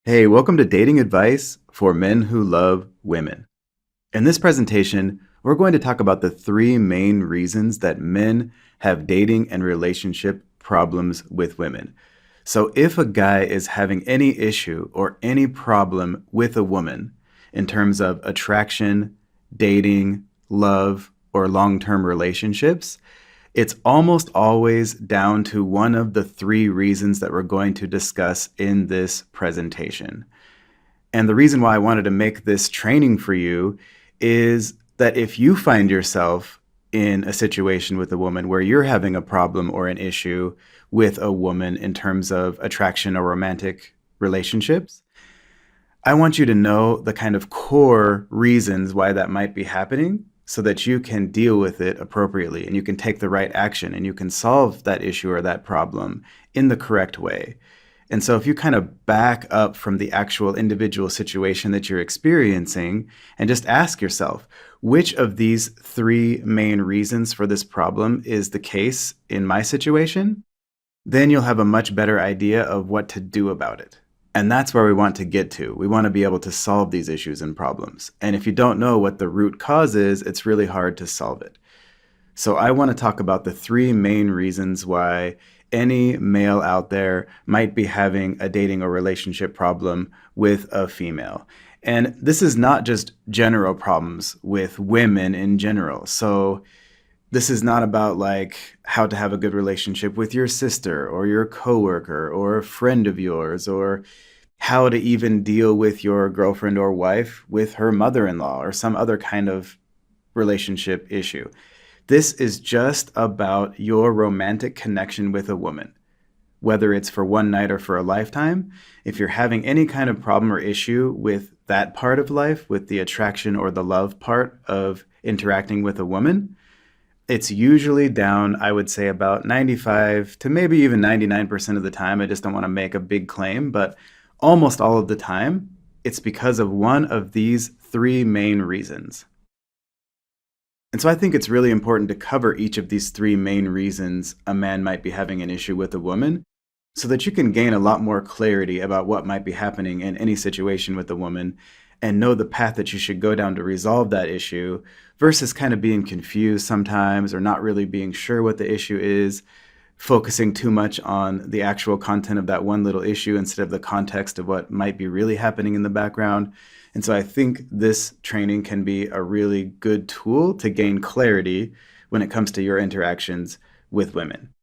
Hey, welcome to Dating Advice for Men Who Love Women. In this presentation, we're going to talk about the three main reasons that men have dating and relationship problems with women. So if a guy is having any issue or any problem with a woman in terms of attraction, dating, love, or long-term relationships, it's almost always down to one of the three reasons that we're going to discuss in this presentation. And the reason why I wanted to make this training for you is that if you find yourself in a situation with a woman where you're having a problem or an issue with a woman in terms of attraction or romantic relationships, I want you to know the kind of core reasons why that might be happening so that you can deal with it appropriately and you can take the right action and you can solve that issue or that problem in the correct way. And so if you kind of back up from the actual individual situation that you're experiencing and just ask yourself, which of these three main reasons for this problem is the case in my situation? Then you'll have a much better idea of what to do about it. And that's where we want to get to. We want to be able to solve these issues and problems. And if you don't know what the root cause is, it's really hard to solve it. So I want to talk about the three main reasons why any male out there might be having a dating or relationship problem with a female. And this is not just general problems with women in general. So this is not about like how to have a good relationship with your sister or your coworker or a friend of yours, or how to even deal with your girlfriend or wife with her mother-in-law or some other kind of relationship issue. This is just about your romantic connection with a woman, whether it's for one night or for a lifetime. If you're having any kind of problem or issue with that part of life, with the attraction or the love part of interacting with a woman, it's usually down, I would say, about 95 to maybe even 99% of the time. I just don't want to make a big claim, but almost all of the time, it's because of one of these three main reasons. And so I think it's really important to cover each of these three main reasons a man might be having an issue with a woman so that you can gain a lot more clarity about what might be happening in any situation with a woman and know the path that you should go down to resolve that issue versus kind of being confused sometimes or not really being sure what the issue is, focusing too much on the actual content of that one little issue instead of the context of what might be really happening in the background. And so I think this training can be a really good tool to gain clarity when it comes to your interactions with women.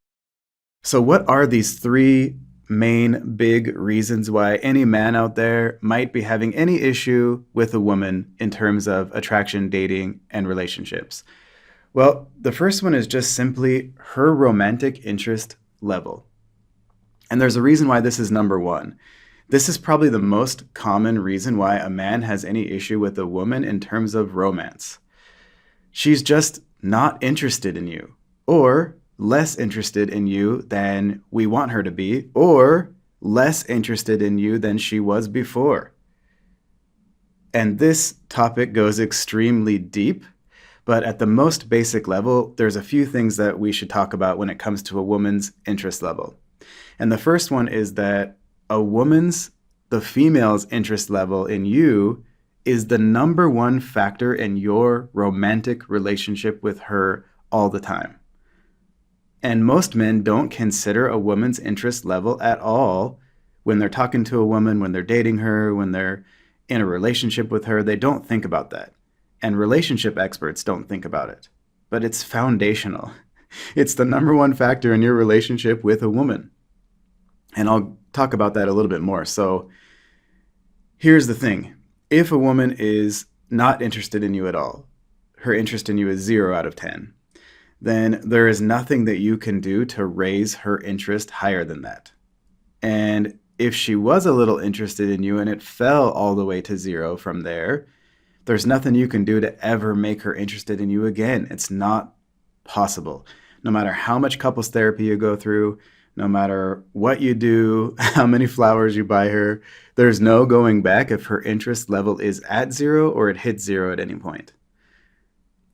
So what are these three main big reasons why any man out there might be having any issue with a woman in terms of attraction, dating, and relationships? Well, the first one is just simply her romantic interest level. And there's a reason why this is number one. This is probably the most common reason why a man has any issue with a woman in terms of romance. She's just not interested in you, or less interested in you than we want her to be, or less interested in you than she was before. And this topic goes extremely deep, but at the most basic level, there's a few things that we should talk about when it comes to a woman's interest level. And the first one is that the female's interest level in you is the number one factor in your romantic relationship with her all the time. And most men don't consider a woman's interest level at all when they're talking to a woman, when they're dating her, when they're in a relationship with her. They don't think about that. And relationship experts don't think about it. But it's foundational. It's the number one factor in your relationship with a woman. And I'll talk about that a little bit more. So here's the thing. If a woman is not interested in you at all, her interest in you is 0 out of 10, then there is nothing that you can do to raise her interest higher than that. And if she was a little interested in you and it fell all the way to 0 from there, there's nothing you can do to ever make her interested in you again. It's not possible. No matter how much couples therapy you go through, no matter what you do, how many flowers you buy her, there's no going back if her interest level is at 0 or it hits 0 at any point.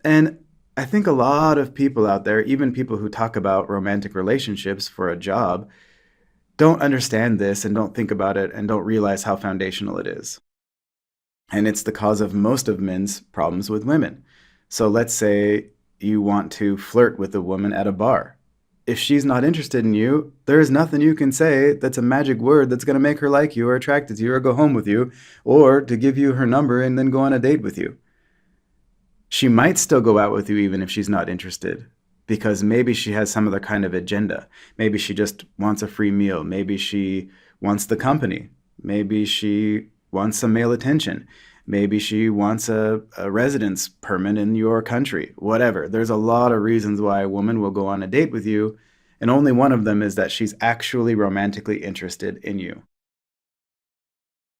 And I think a lot of people out there, even people who talk about romantic relationships for a job, don't understand this and don't think about it and don't realize how foundational it is. And it's the cause of most of men's problems with women. So let's say you want to flirt with a woman at a bar. If she's not interested in you, there's nothing you can say that's a magic word that's going to make her like you or attracted to you or go home with you or to give you her number and then go on a date with you. She might still go out with you even if she's not interested, because maybe she has some other kind of agenda. Maybe she just wants a free meal. Maybe she wants the company. Maybe she wants some male attention. Maybe she wants a residence permit in your country. Whatever. There's a lot of reasons why a woman will go on a date with you, and only one of them is that she's actually romantically interested in you.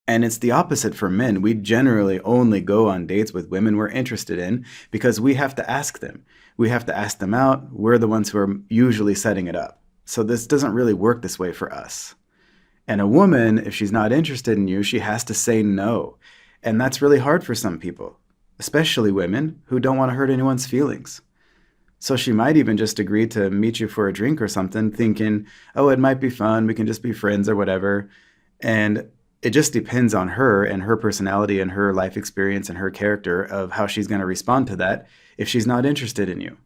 And it's the opposite for men. We generally only go on dates with women we're interested in because we have to ask them. We have to ask them out. We're the ones who are usually setting it up. So this doesn't really work this way for us. And a woman, if she's not interested in you, she has to say no. And that's really hard for some people, especially women who don't want to hurt anyone's feelings. So she might even just agree to meet you for a drink or something, thinking, oh, it might be fun. We can just be friends or whatever. And it just depends on her and her personality and her life experience and her character of how she's going to respond to that if she's not interested in you.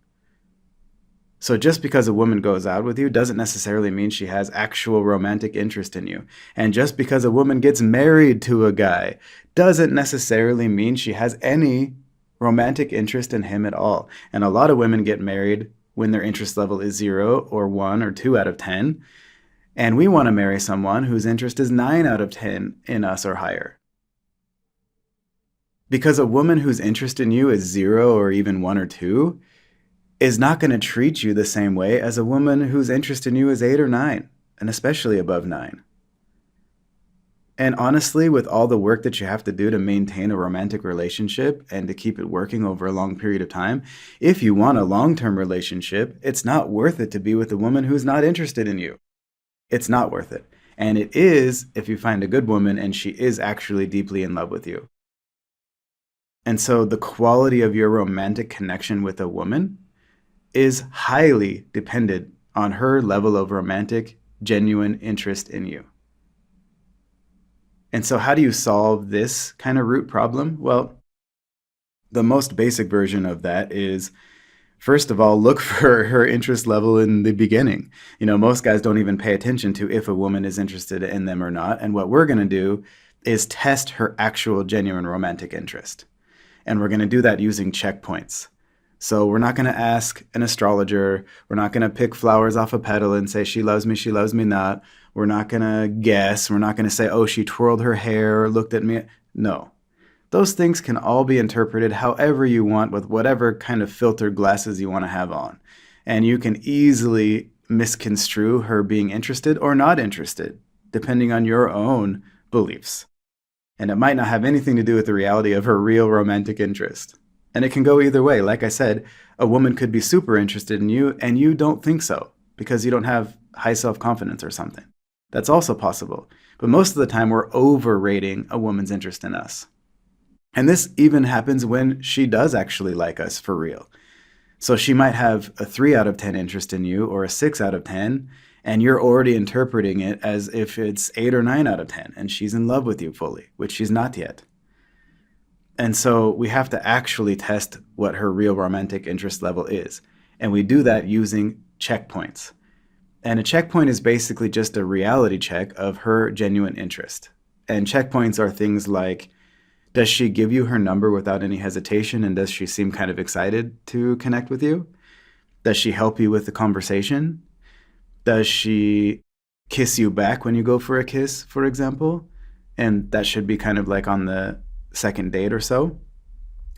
So just because a woman goes out with you doesn't necessarily mean she has actual romantic interest in you. And just because a woman gets married to a guy doesn't necessarily mean she has any romantic interest in him at all. And a lot of women get married when their interest level is 0 or 1 or 2 out of 10. And we want to marry someone whose interest is 9 out of 10 in us or higher. Because a woman whose interest in you is 0 or even 1 or 2 is not going to treat you the same way as a woman whose interest in you is 8 or 9, and especially above 9. And honestly, with all the work that you have to do to maintain a romantic relationship and to keep it working over a long period of time, if you want a long-term relationship, it's not worth it to be with a woman who's not interested in you. It's not worth it. And it is if you find a good woman and she is actually deeply in love with you. And so the quality of your romantic connection with a woman is highly dependent on her level of romantic, genuine interest in you. And so how do you solve this kind of root problem? Well, the most basic version of that is, first of all, look for her interest level in the beginning. Most guys don't even pay attention to if a woman is interested in them or not. And what we're going to do is test her actual genuine romantic interest. And we're going to do that using checkpoints. So we're not going to ask an astrologer. We're not going to pick flowers off a petal and say, she loves me not. We're not going to guess. We're not going to say, oh, she twirled her hair or looked at me. No. Those things can all be interpreted however you want with whatever kind of filtered glasses you want to have on. And you can easily misconstrue her being interested or not interested, depending on your own beliefs. And it might not have anything to do with the reality of her real romantic interest. And it can go either way. Like I said, a woman could be super interested in you and you don't think so because you don't have high self-confidence or something. That's also possible. But most of the time, we're overrating a woman's interest in us. And this even happens when she does actually like us for real. So she might have a 3 out of 10 interest in you or a 6 out of 10, and you're already interpreting it as if it's 8 or 9 out of 10, and she's in love with you fully, which she's not yet. And so we have to actually test what her real romantic interest level is. And we do that using checkpoints. And a checkpoint is basically just a reality check of her genuine interest. And checkpoints are things like, does she give you her number without any hesitation? And does she seem kind of excited to connect with you? Does she help you with the conversation? Does she kiss you back when you go for a kiss, for example? And that should be kind of like on the second date or so.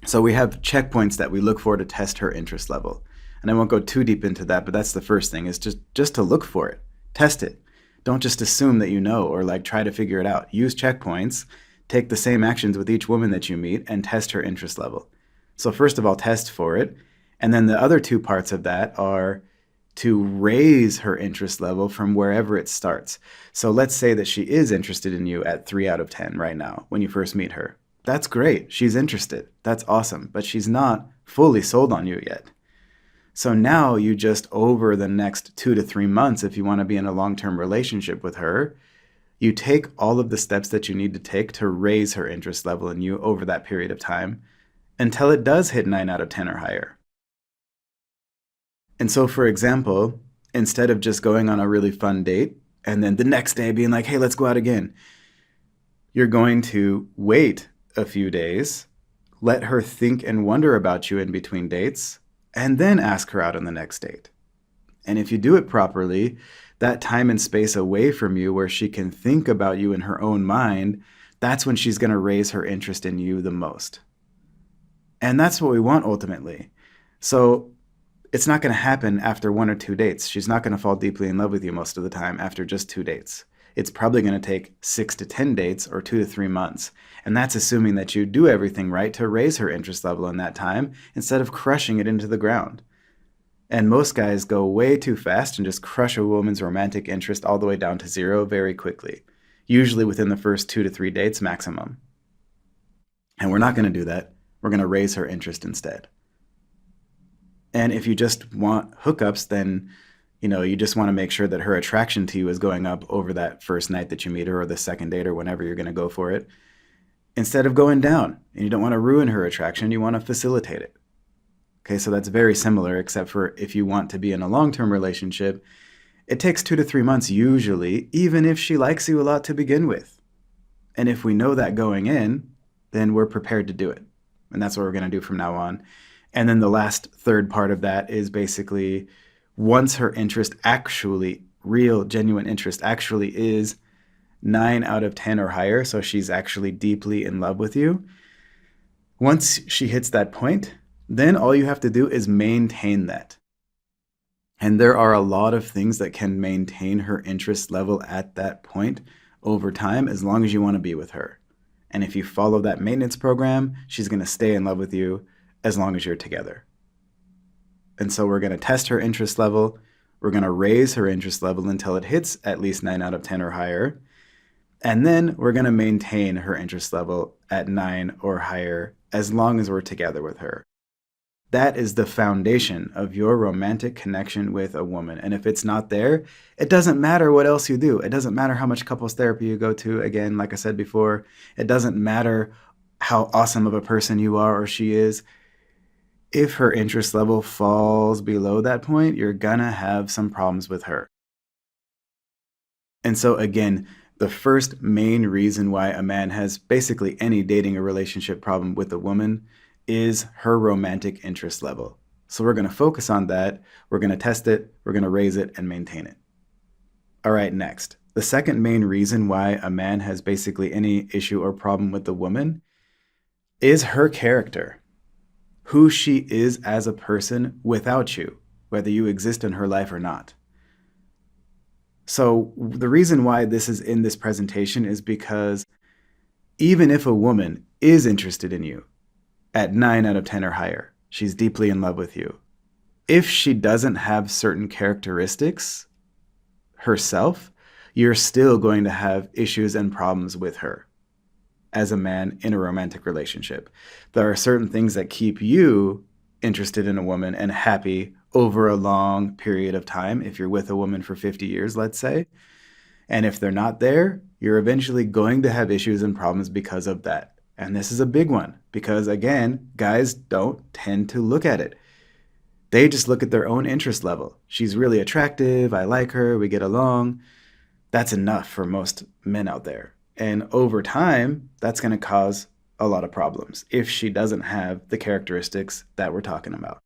So we have checkpoints that we look for to test her interest level. And I won't go too deep into that, but that's the first thing, is just to look for it. Test it. Don't just assume that you know or like try to figure it out. Use checkpoints. Take the same actions with each woman that you meet and test her interest level. So first of all, test for it. And then the other 2 parts of that are to raise her interest level from wherever it starts. So let's say that she is interested in you at 3 out of 10 right now when you first meet her. That's great. She's interested. That's awesome. But she's not fully sold on you yet. So now you just, over the next 2 to 3 months, if you want to be in a long-term relationship with her, you take all of the steps that you need to take to raise her interest level in you over that period of time until it does hit 9 out of 10 or higher. And so, for example, instead of just going on a really fun date and then the next day being like, hey, let's go out again, you're going to wait a few days, let her think and wonder about you in between dates, and then ask her out on the next date. And if you do it properly, that time and space away from you where she can think about you in her own mind, that's when she's going to raise her interest in you the most. And that's what we want ultimately. So it's not going to happen after 1 or 2 dates. She's not going to fall deeply in love with you most of the time after just 2 dates. It's probably going to take 6 to 10 dates or 2 to 3 months. And that's assuming that you do everything right to raise her interest level in that time instead of crushing it into the ground. And most guys go way too fast and just crush a woman's romantic interest all the way down to 0 very quickly, usually within the first 2 to 3 dates maximum. And we're not going to do that. We're going to raise her interest instead. And if you just want hookups, then you just want to make sure that her attraction to you is going up over that first night that you meet her or the second date or whenever you're going to go for it, instead of going down. And you don't want to ruin her attraction. You want to facilitate it. Okay, so that's very similar, except for if you want to be in a long-term relationship, it takes 2 to 3 months usually, even if she likes you a lot to begin with. And if we know that going in, then we're prepared to do it. And that's what we're going to do from now on. And then the last third part of that is basically once her interest actually, real, genuine interest actually is 9 out of 10 or higher, so she's actually deeply in love with you, once she hits that point, then all you have to do is maintain that. And there are a lot of things that can maintain her interest level at that point over time as long as you want to be with her. And if you follow that maintenance program, she's going to stay in love with you as long as you're together. And so we're going to test her interest level. We're going to raise her interest level until it hits at least 9 out of 10 or higher. And then we're going to maintain her interest level at 9 or higher as long as we're together with her. That is the foundation of your romantic connection with a woman. And if it's not there, it doesn't matter what else you do. It doesn't matter how much couples therapy you go to. Again, like I said before, it doesn't matter how awesome of a person you are or she is. If her interest level falls below that point, you're gonna have some problems with her. And so again, the first main reason why a man has basically any dating or relationship problem with a woman is her romantic interest level. So we're going to focus on that. We're going to test it. We're going to raise it and maintain it. All right, next. The second main reason why a man has basically any issue or problem with the woman is her character. Who she is as a person without you, whether you exist in her life or not. So the reason why this is in this presentation is because even if a woman is interested in you, at 9 out of 10 or higher, she's deeply in love with you. If she doesn't have certain characteristics herself, you're still going to have issues and problems with her as a man in a romantic relationship. There are certain things that keep you interested in a woman and happy over a long period of time. If you're with a woman for 50 years, let's say, and if they're not there, you're eventually going to have issues and problems because of that. And this is a big one because, again, guys don't tend to look at it. They just look at their own interest level. She's really attractive. I like her. We get along. That's enough for most men out there. And over time, that's going to cause a lot of problems if she doesn't have the characteristics that we're talking about.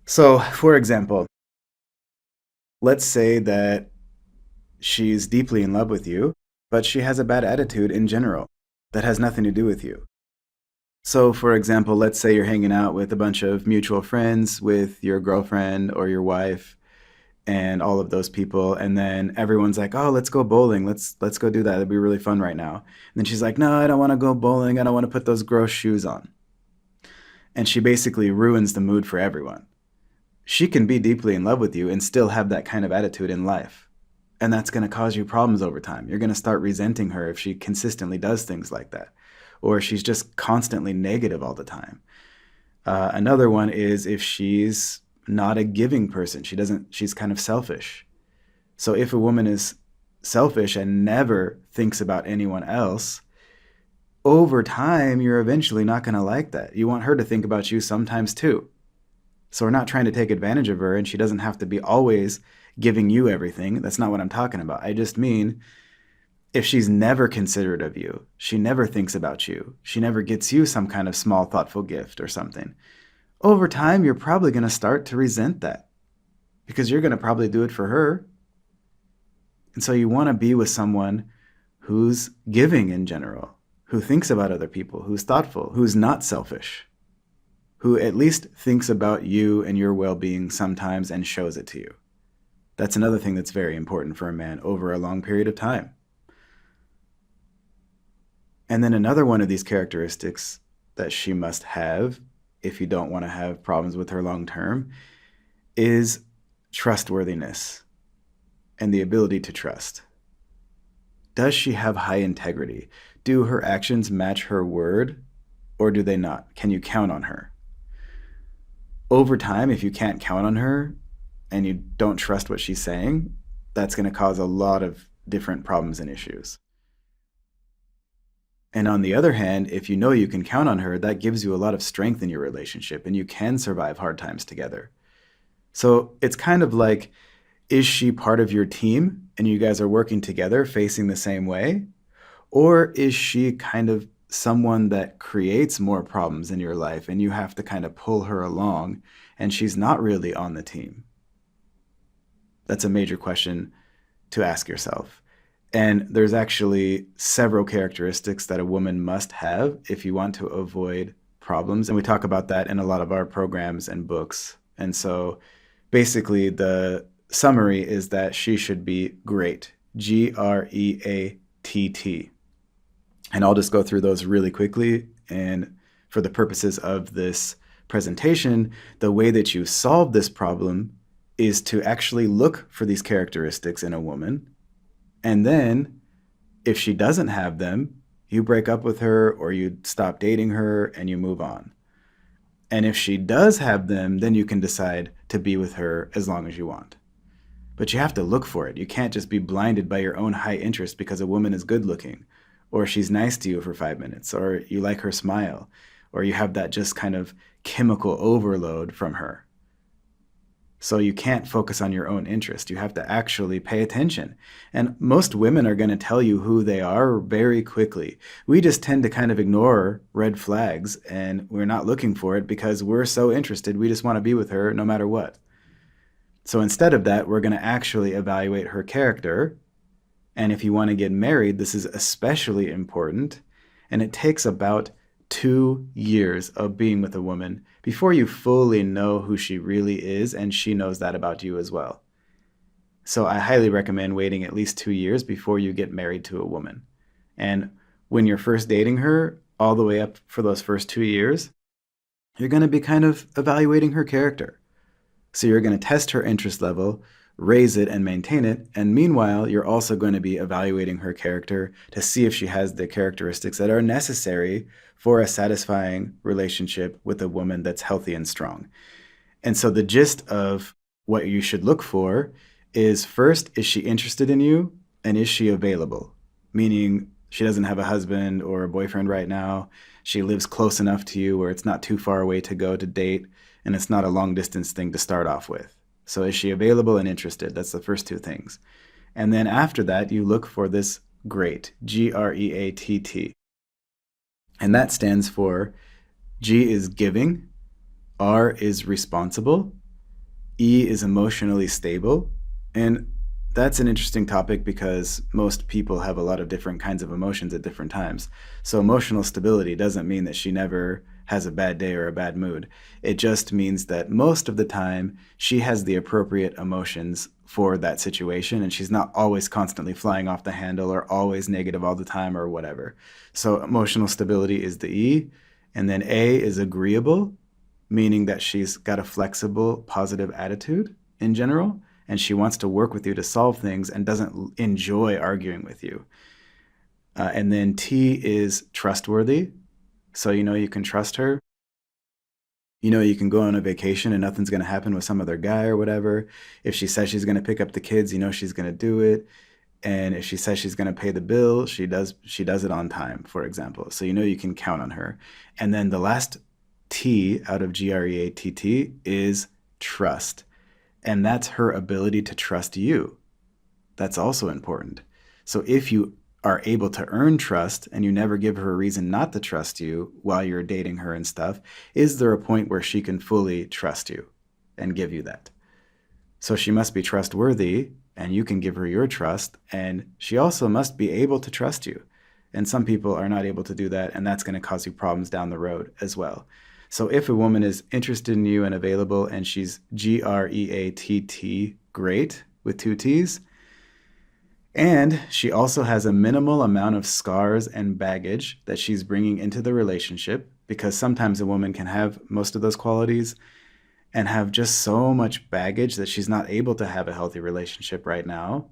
So, for example, let's say that she's deeply in love with you, but she has a bad attitude in general. That has nothing to do with you. So, for example, let's say you're hanging out with a bunch of mutual friends with your girlfriend or your wife and all of those people, and then everyone's like, oh, let's go bowling. Let's go do that. It'd be really fun right now. And then she's like, no, I don't want to go bowling. I don't want to put those gross shoes on. And she basically ruins the mood for everyone. She can be deeply in love with you and still have that kind of attitude in life. And that's going to cause you problems over time. You're going to start resenting her if she consistently does things like that, or she's just constantly negative all the time. Another one is if she's not a giving person. She's kind of selfish. So if a woman is selfish and never thinks about anyone else, over time, you're eventually not going to like that. You want her to think about you sometimes too. So we're not trying to take advantage of her, and she doesn't have to be always giving you everything. That's not what I'm talking about. I just mean if she's never considerate of you, she never thinks about you, she never gets you some kind of small, thoughtful gift or something, over time, you're probably going to start to resent that because you're going to probably do it for her. And so you want to be with someone who's giving in general, who thinks about other people, who's thoughtful, who's not selfish, who at least thinks about you and your well-being sometimes and shows it to you. That's another thing that's very important for a man over a long period of time. And then another one of these characteristics that she must have, if you don't want to have problems with her long term, is trustworthiness and the ability to trust. Does she have high integrity? Do her actions match her word, or do they not? Can you count on her? Over time, if you can't count on her and you don't trust what she's saying, that's going to cause a lot of different problems and issues. And on the other hand, if you know you can count on her, that gives you a lot of strength in your relationship and you can survive hard times together. So it's kind of like, is she part of your team and you guys are working together facing the same way? Or is she kind of someone that creates more problems in your life and you have to kind of pull her along and she's not really on the team? That's a major question to ask yourself. And there's actually several characteristics that a woman must have if you want to avoid problems. And we talk about that in a lot of our programs and books. And so basically the summary is that she should be great, Greatt. And I'll just go through those really quickly. And for the purposes of this presentation, the way that you solve this problem is to actually look for these characteristics in a woman. And then if she doesn't have them, you break up with her or you stop dating her and you move on. And if she does have them, then you can decide to be with her as long as you want. But you have to look for it. You can't just be blinded by your own high interest because a woman is good looking, or she's nice to you for 5 minutes, or you like her smile, or you have that just kind of chemical overload from her. So you can't focus on your own interest. You have to actually pay attention. And most women are going to tell you who they are very quickly. We just tend to kind of ignore red flags and we're not looking for it because we're so interested. We just want to be with her no matter what. So instead of that, we're going to actually evaluate her character. And if you want to get married, this is especially important. And it takes about 2 years of being with a woman before you fully know who she really is, and she knows that about you as well. So I highly recommend waiting at least 2 years before you get married to a woman. And when you're first dating her, all the way up for those first 2 years, you're going to be kind of evaluating her character. So you're going to test her interest level, raise it and maintain it, and meanwhile, you're also going to be evaluating her character to see if she has the characteristics that are necessary for a satisfying relationship with a woman that's healthy and strong. And so the gist of what you should look for is, first, is she interested in you and is she available? Meaning she doesn't have a husband or a boyfriend right now. She lives close enough to you where it's not too far away to go to date and it's not a long distance thing to start off with. So is she available and interested? That's the first two things. And then after that, you look for this great, Greatt. And that stands for G is giving, R is responsible, E is emotionally stable. And that's an interesting topic because most people have a lot of different kinds of emotions at different times. So emotional stability doesn't mean that she never has a bad day or a bad mood. It just means that most of the time she has the appropriate emotions for that situation and she's not always constantly flying off the handle or always negative all the time or whatever. So emotional stability is the E. And then A is agreeable, meaning that she's got a flexible, positive attitude in general, and she wants to work with you to solve things and doesn't enjoy arguing with you. And then T is trustworthy. So you know you can trust her. You know, you can go on a vacation and nothing's going to happen with some other guy or whatever. If she says she's going to pick up the kids, you know she's going to do it. And if she says she's going to pay the bill, she does it on time, for example. So you know you can count on her. And then the last T out of GREATT is trust. And that's her ability to trust you. That's also important. So if you are able to earn trust and you never give her a reason not to trust you while you're dating her and stuff, is there a point where she can fully trust you and give you that? So she must be trustworthy and you can give her your trust, and she also must be able to trust you. And some people are not able to do that, and that's going to cause you problems down the road as well. So if a woman is interested in you and available and she's GREATT, great, with 2 T's, and she also has a minimal amount of scars and baggage that she's bringing into the relationship, because sometimes a woman can have most of those qualities and have just so much baggage that she's not able to have a healthy relationship right now.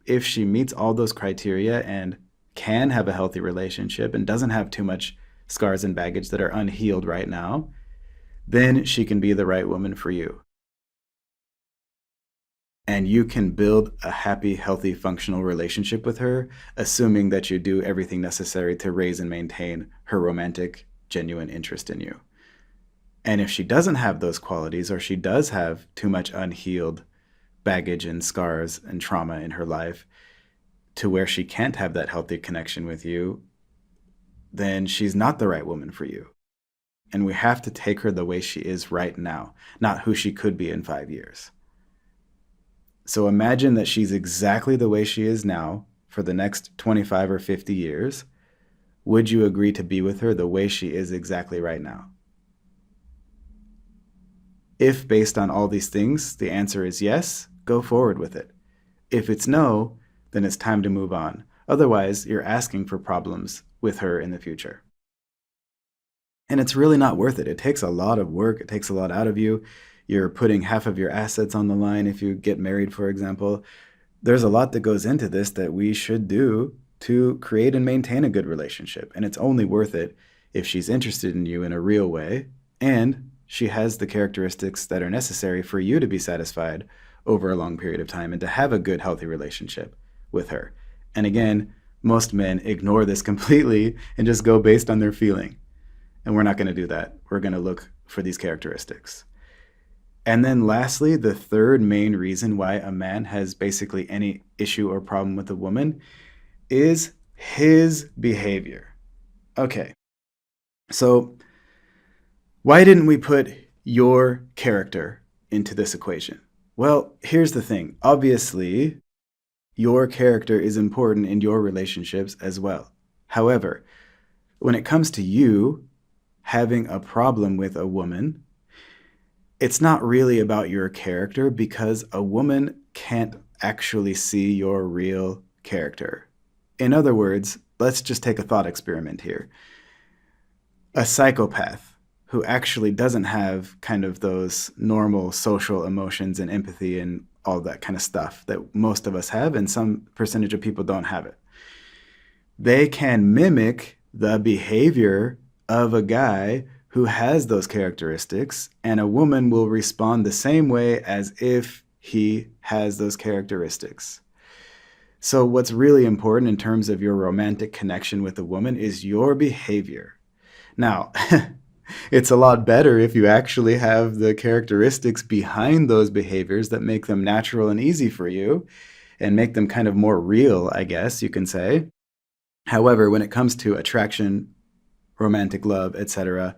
If she meets all those criteria and can have a healthy relationship and doesn't have too much scars and baggage that are unhealed right now, then she can be the right woman for you. And you can build a happy, healthy, functional relationship with her, assuming that you do everything necessary to raise and maintain her romantic, genuine interest in you. And if she doesn't have those qualities, or she does have too much unhealed baggage and scars and trauma in her life to where she can't have that healthy connection with you, then she's not the right woman for you. And we have to take her the way she is right now, not who she could be in 5 years. So imagine that she's exactly the way she is now for the next 25 or 50 years. Would you agree to be with her the way she is exactly right now? If based on all these things, the answer is yes, go forward with it. If it's no, then it's time to move on. Otherwise, you're asking for problems with her in the future. And it's really not worth it. It takes a lot of work. It takes a lot out of you. You're putting half of your assets on the line if you get married, for example. There's a lot that goes into this that we should do to create and maintain a good relationship. And it's only worth it if she's interested in you in a real way and she has the characteristics that are necessary for you to be satisfied over a long period of time and to have a good, healthy relationship with her. And again, most men ignore this completely and just go based on their feeling. And we're not going to do that. We're going to look for these characteristics. And then lastly, the third main reason why a man has basically any issue or problem with a woman is his behavior. Okay, so why didn't we put your character into this equation? Well, here's the thing. Obviously, your character is important in your relationships as well. However, when it comes to you having a problem with a woman, it's not really about your character, because a woman can't actually see your real character. In other words, let's just take a thought experiment here. A psychopath who actually doesn't have kind of those normal social emotions and empathy and all that kind of stuff that most of us have, and some percentage of people don't have it. They can mimic the behavior of a guy who has those characteristics, and a woman will respond the same way as if he has those characteristics. So what's really important in terms of your romantic connection with a woman is your behavior. Now, it's a lot better if you actually have the characteristics behind those behaviors that make them natural and easy for you and make them kind of more real, I guess you can say. However, when it comes to attraction, romantic love, etc.,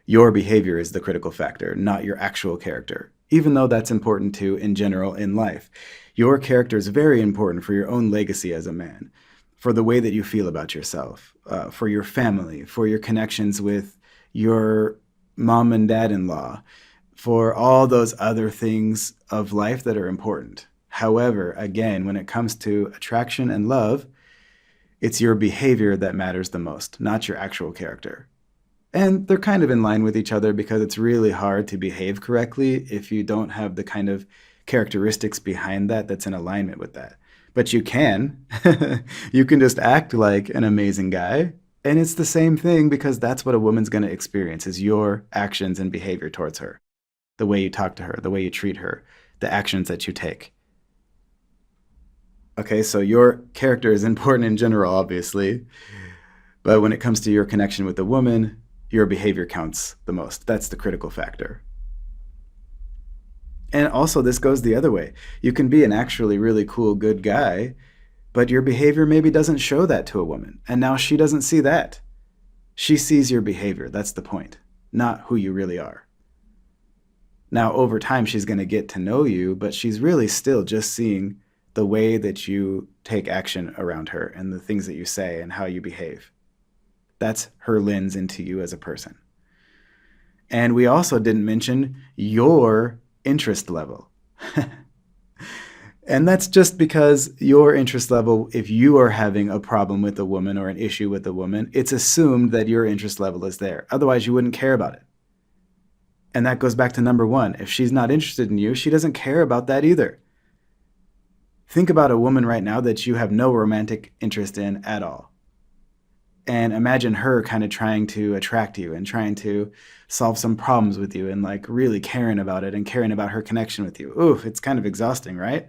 your behavior is the critical factor, not your actual character, even though that's important too in general in life. Your character is very important for your own legacy as a man, for the way that you feel about yourself, for your family, for your connections with your mom and dad-in-law, for all those other things of life that are important. However, again, when it comes to attraction and love, it's your behavior that matters the most, not your actual character. And they're kind of in line with each other, because it's really hard to behave correctly if you don't have the kind of characteristics behind that that's in alignment with that. But you can. You can just act like an amazing guy And it's the same thing because that's what a woman's going to experience is your actions and behavior towards her. The way you talk to her, the way you treat her, the actions that you take. Okay, so your character is important in general, obviously, but when it comes to your connection with the woman, your behavior counts the most. That's the critical factor. And also, this goes the other way. You can be an actually really cool, good guy, but your behavior maybe doesn't show that to a woman. And now she doesn't see that. She sees your behavior. That's the point, not who you really are. Now, over time, she's going to get to know you, but she's really still just seeing the way that you take action around her and the things that you say and how you behave. That's her lens into you as a person. And we also didn't mention your interest level. And that's just because your interest level, if you are having a problem with a woman or an issue with a woman, it's assumed that your interest level is there. Otherwise, you wouldn't care about it. And that goes back to number one. If she's not interested in you, she doesn't care about that either. Think about a woman right now that you have no romantic interest in at all. And imagine her kind of trying to attract you and trying to solve some problems with you and like really caring about it and caring about her connection with you. Ooh, it's kind of exhausting, right?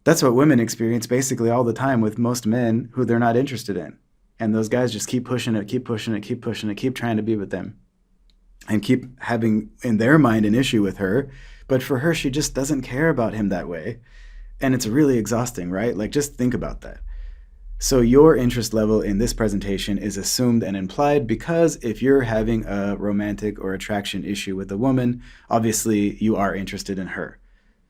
That's what women experience basically all the time with most men who they're not interested in. And those guys just keep pushing it, keep pushing it, keep pushing it, keep trying to be with them and keep having in their mind an issue with her. But for her, she just doesn't care about him that way. And it's really exhausting, right? Like just think about that. So your interest level in this presentation is assumed and implied because if you're having a romantic or attraction issue with a woman, obviously you are interested in her.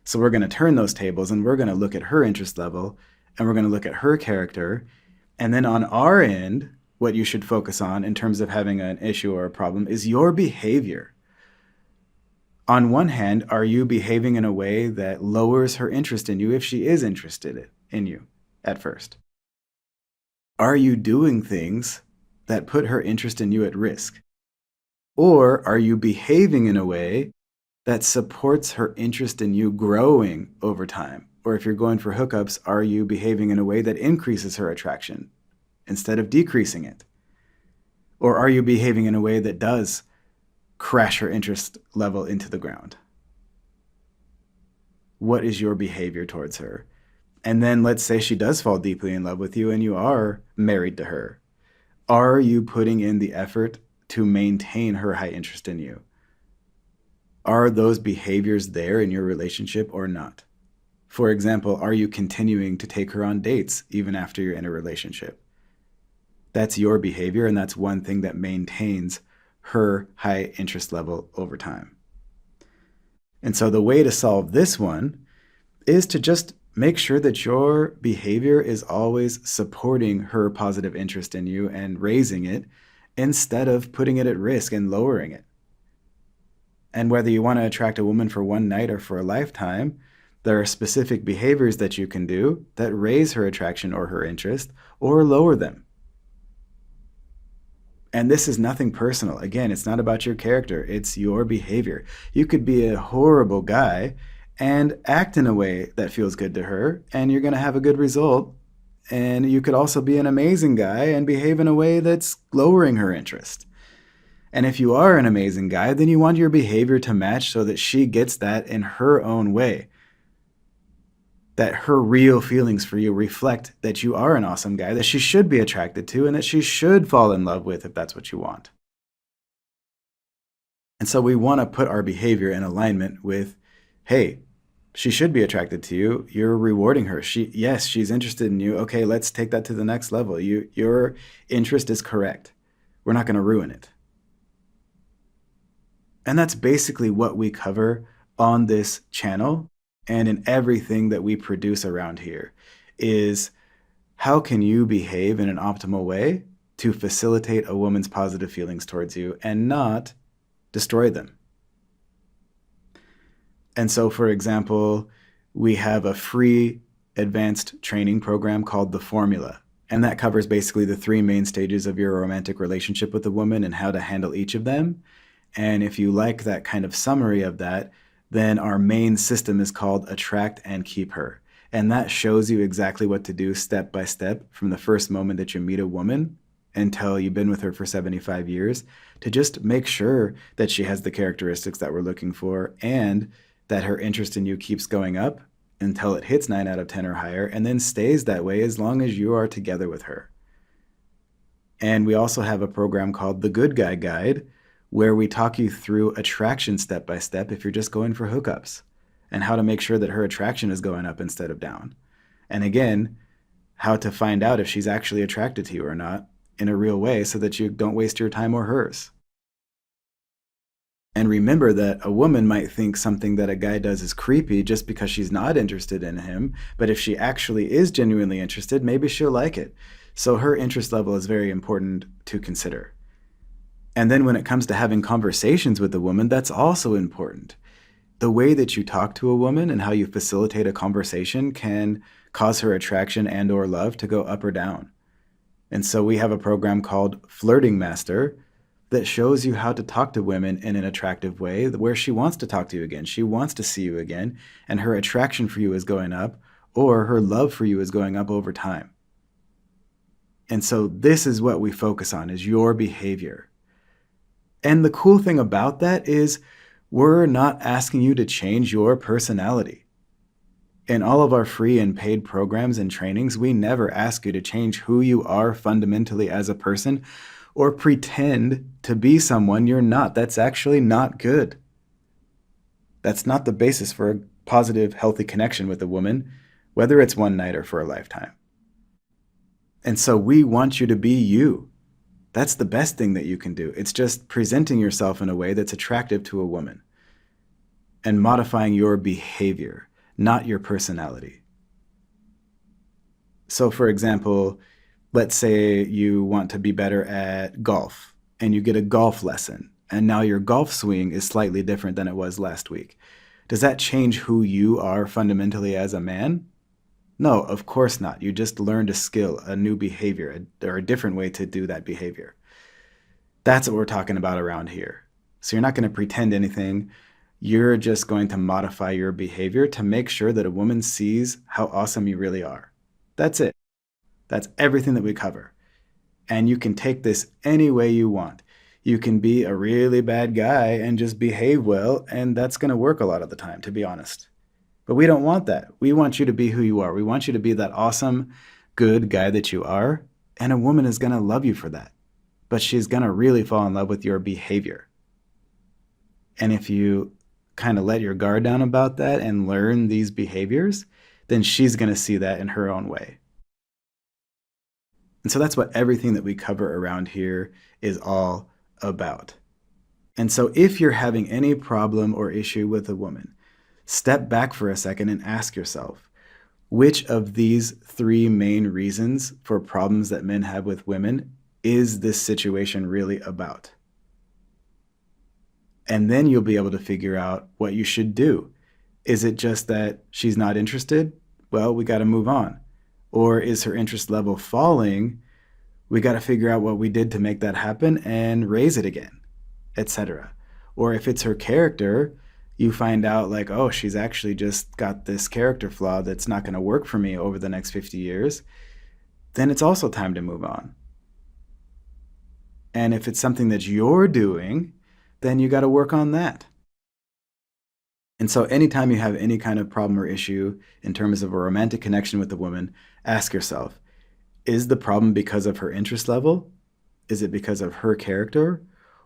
So we're going to turn those tables and we're going to look at her interest level and we're going to look at her character. And then on our end, what you should focus on in terms of having an issue or a problem is your behavior. On one hand, are you behaving in a way that lowers her interest in you if she is interested in you at first? Are you doing things that put her interest in you at risk? Or are you behaving in a way that supports her interest in you growing over time? Or if you're going for hookups, are you behaving in a way that increases her attraction instead of decreasing it? Or are you behaving in a way that does crash her interest level into the ground? What is your behavior towards her? And then let's say she does fall deeply in love with you and you are married to her. Are you putting in the effort to maintain her high interest in you? Are those behaviors there in your relationship or not? For example, are you continuing to take her on dates even after you're in a relationship? That's your behavior, and that's one thing that maintains her high interest level over time. And so the way to solve this one is to just make sure that your behavior is always supporting her positive interest in you and raising it instead of putting it at risk and lowering it. And whether you want to attract a woman for one night or for a lifetime, there are specific behaviors that you can do that raise her attraction or her interest or lower them. And this is nothing personal. Again, it's not about your character. It's your behavior. You could be a horrible guy and act in a way that feels good to her, and you're going to have a good result. And you could also be an amazing guy and behave in a way that's lowering her interest. And if you are an amazing guy, then you want your behavior to match so that she gets that in her own way. That her real feelings for you reflect that you are an awesome guy, that she should be attracted to, and that she should fall in love with if that's what you want. And so we want to put our behavior in alignment with, hey, she should be attracted to you. You're rewarding her. Yes, she's interested in you. Okay, let's take that to the next level. Your interest is correct. We're not going to ruin it. And that's basically what we cover on this channel and in everything that we produce around here is how can you behave in an optimal way to facilitate a woman's positive feelings towards you and not destroy them. And so, for example, we have a free advanced training program called The Formula. And that covers basically the three main stages of your romantic relationship with a woman and how to handle each of them. And if you like that kind of summary of that, then our main system is called Attract and Keep Her. And that shows you exactly what to do step by step from the first moment that you meet a woman until you've been with her for 75 years to just make sure that she has the characteristics that we're looking for and that her interest in you keeps going up until it hits 9 out of 10 or higher and then stays that way as long as you are together with her. And we also have a program called the Good Guy Guide where we talk you through attraction step by step if you're just going for hookups and how to make sure that her attraction is going up instead of down. And again, how to find out if she's actually attracted to you or not in a real way so that you don't waste your time or hers. And remember that a woman might think something that a guy does is creepy just because she's not interested in him, but if she actually is genuinely interested, maybe she'll like it. So her interest level is very important to consider. And then when it comes to having conversations with a woman, that's also important. The way that you talk to a woman and how you facilitate a conversation can cause her attraction and or love to go up or down. And so we have a program called FLIRTING Master that shows you how to talk to women in an attractive way where she wants to talk to you again. She wants to see you again, and her attraction for you is going up, or her love for you is going up over time. And so this is what we focus on, is your behavior. And the cool thing about that is we're not asking you to change your personality. In all of our free and paid programs and trainings, we never ask you to change who you are fundamentally as a person or pretend to be someone you're not. That's actually not good. That's not the basis for a positive, healthy connection with a woman, whether it's one night or for a lifetime. And so we want you to be you. That's the best thing that you can do. It's just presenting yourself in a way that's attractive to a woman and modifying your behavior, not your personality. So for example, let's say you want to be better at golf and you get a golf lesson and now your golf swing is slightly different than it was last week. Does that change who you are fundamentally as a man? No, of course not. You just learned a skill, a new behavior, or a different way to do that behavior. That's what we're talking about around here. So you're not going to pretend anything. You're just going to modify your behavior to make sure that a woman sees how awesome you really are. That's it. That's everything that we cover. And you can take this any way you want. You can be a really bad guy and just behave well, and that's going to work a lot of the time, to be honest. But we don't want that. We want you to be who you are. We want you to be that awesome, good guy that you are, and a woman is going to love you for that. But she's going to really fall in love with your behavior. And if you kind of let your guard down about that and learn these behaviors, then she's going to see that in her own way. And so that's what everything that we cover around here is all about. And so if you're having any problem or issue with a woman, step back for a second and ask yourself, which of these 3 main reasons for problems that men have with women is this situation really about? And then you'll be able to figure out what you should do. Is it just that she's not interested? Well, we got to move on. Or is her interest level falling? We got to figure out what we did to make that happen and raise it again, etc. Or if it's her character, you find out like, oh, she's actually just got this character flaw that's not going to work for me over the next 50 years, then it's also time to move on. And if it's something that you're doing, then you got to work on that. And so anytime you have any kind of problem or issue in terms of a romantic connection with a woman, ask yourself, is the problem because of her interest level? Is it because of her character?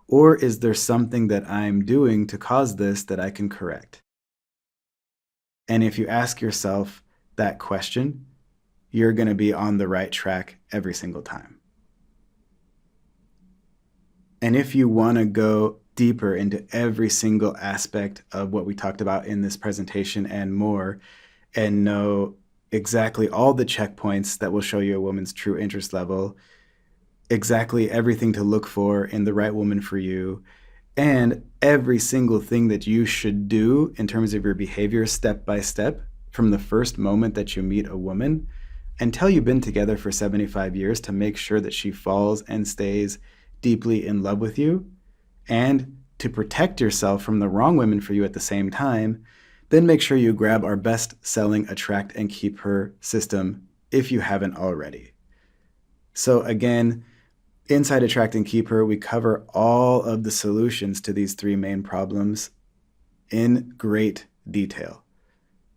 Or is there something that I'm doing to cause this that I can correct? And if you ask yourself that question, you're going to be on the right track every single time. And if you want to go deeper into every single aspect of what we talked about in this presentation and more, and know exactly all the checkpoints that will show you a woman's true interest level, exactly everything to look for in the right woman for you, and every single thing that you should do in terms of your behavior step by step from the first moment that you meet a woman until you've been together for 75 years to make sure that she falls and stays deeply in love with you, and to protect yourself from the wrong women for you at the same time, then make sure you grab our best-selling Attract and Keep Her system if you haven't already. So again, Inside Attract and Keep Her, we cover all of the solutions to these three main problems in great detail.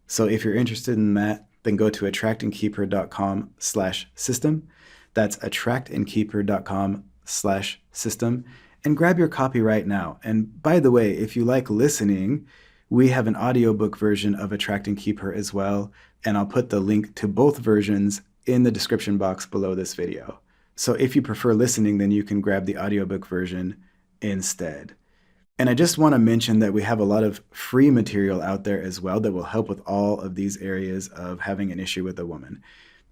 So if you're interested in that, then go to attractandkeepher.com/system. That's attractandkeepher.com/system, and grab your copy right now. And by the way, if you like listening, we have an audiobook version of Attract and Keep Her as well, and I'll put the link to both versions in the description box below this video. So if you prefer listening, then you can grab the audiobook version instead. And I just want to mention that we have a lot of free material out there as well that will help with all of these areas of having an issue with a woman.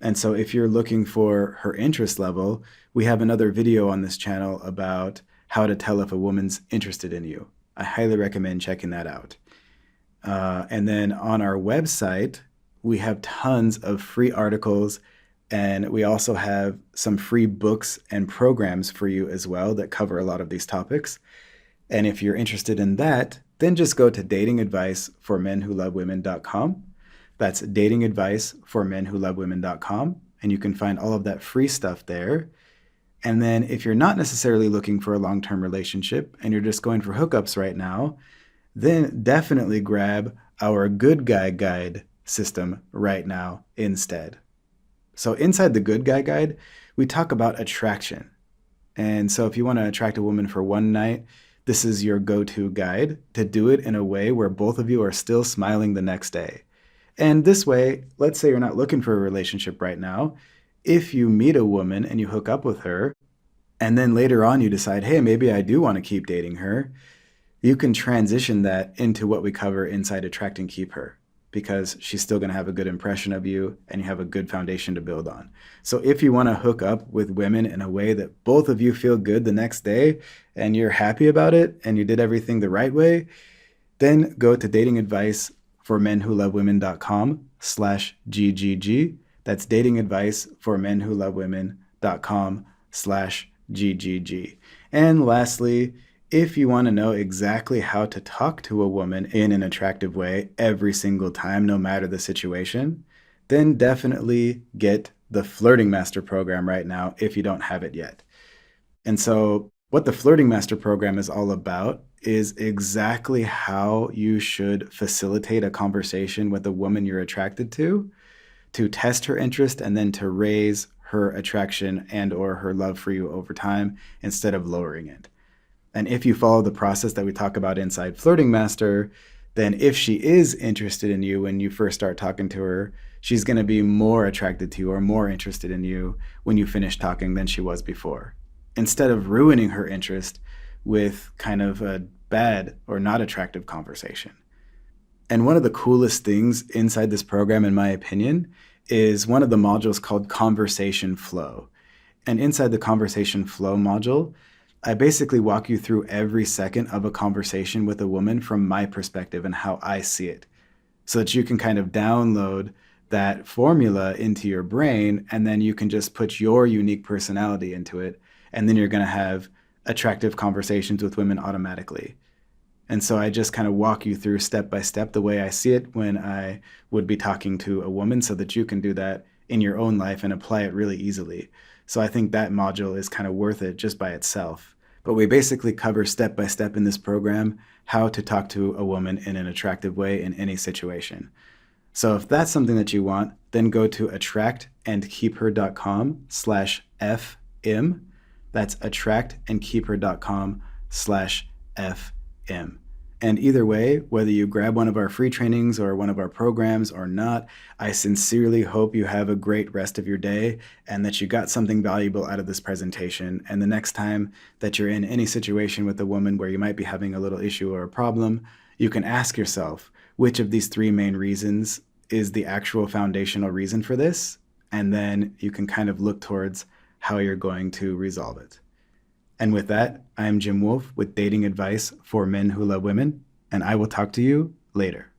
And so if you're looking for her interest level, we have another video on this channel about how to tell if a woman's interested in you. I highly recommend checking that out. And then on our website, we have tons of free articles, and we also have some free books and programs for you as well that cover a lot of these topics. And if you're interested in that, then just go to datingadviceformenwholovewomen.com. That's datingadviceformenwholovewomen.com, and you can find all of that free stuff there. And then if you're not necessarily looking for a long-term relationship and you're just going for hookups right now, then definitely grab our Good Guy Guide system right now instead. So inside the Good Guy Guide, we talk about attraction. And so if you want to attract a woman for one night, this is your go-to guide to do it in a way where both of you are still smiling the next day. And this way, let's say you're not looking for a relationship right now. If you meet a woman and you hook up with her, and then later on you decide, hey, maybe I do want to keep dating her, you can transition that into what we cover inside Attract and Keep Her, because she's still going to have a good impression of you and you have a good foundation to build on. So if you want to hook up with women in a way that both of you feel good the next day and you're happy about it and you did everything the right way, then go to datingadviceformenwholovewomen.com/GGG. That's datingadviceformenwholovewomen.com/GGG. And lastly, if you want to know exactly how to talk to a woman in an attractive way every single time, no matter the situation, then definitely get the Flirting Master Program right now if you don't have it yet. And so what the Flirting Master Program is all about is exactly how you should facilitate a conversation with a woman you're attracted to test her interest and then to raise her attraction and or her love for you over time instead of lowering it. And if you follow the process that we talk about inside Flirting Master, then if she is interested in you when you first start talking to her, she's going to be more attracted to you or more interested in you when you finish talking than she was before, instead of ruining her interest with kind of a bad or not attractive conversation. And one of the coolest things inside this program, in my opinion, is one of the modules called Conversation Flow. And inside the Conversation Flow module, I basically walk you through every second of a conversation with a woman from my perspective and how I see it, so that you can kind of download that formula into your brain, and then you can just put your unique personality into it, and then you're going to have attractive conversations with women automatically. And so I just kind of walk you through step by step the way I see it when I would be talking to a woman, so that you can do that in your own life and apply it really easily. So I think that module is kind of worth it just by itself. But we basically cover step by step in this program how to talk to a woman in an attractive way in any situation. So if that's something that you want, then go to attractandkeepher.com/FM. That's attractandkeepher.com/FM. And either way, whether you grab one of our free trainings or one of our programs or not, I sincerely hope you have a great rest of your day and that you got something valuable out of this presentation. And the next time that you're in any situation with a woman where you might be having a little issue or a problem, you can ask yourself, which of these three main reasons is the actual foundational reason for this? And then you can kind of look towards how you're going to resolve it. And with that, I am Jim Wolf with Dating Advice for Men Who Love Women, and I will talk to you later.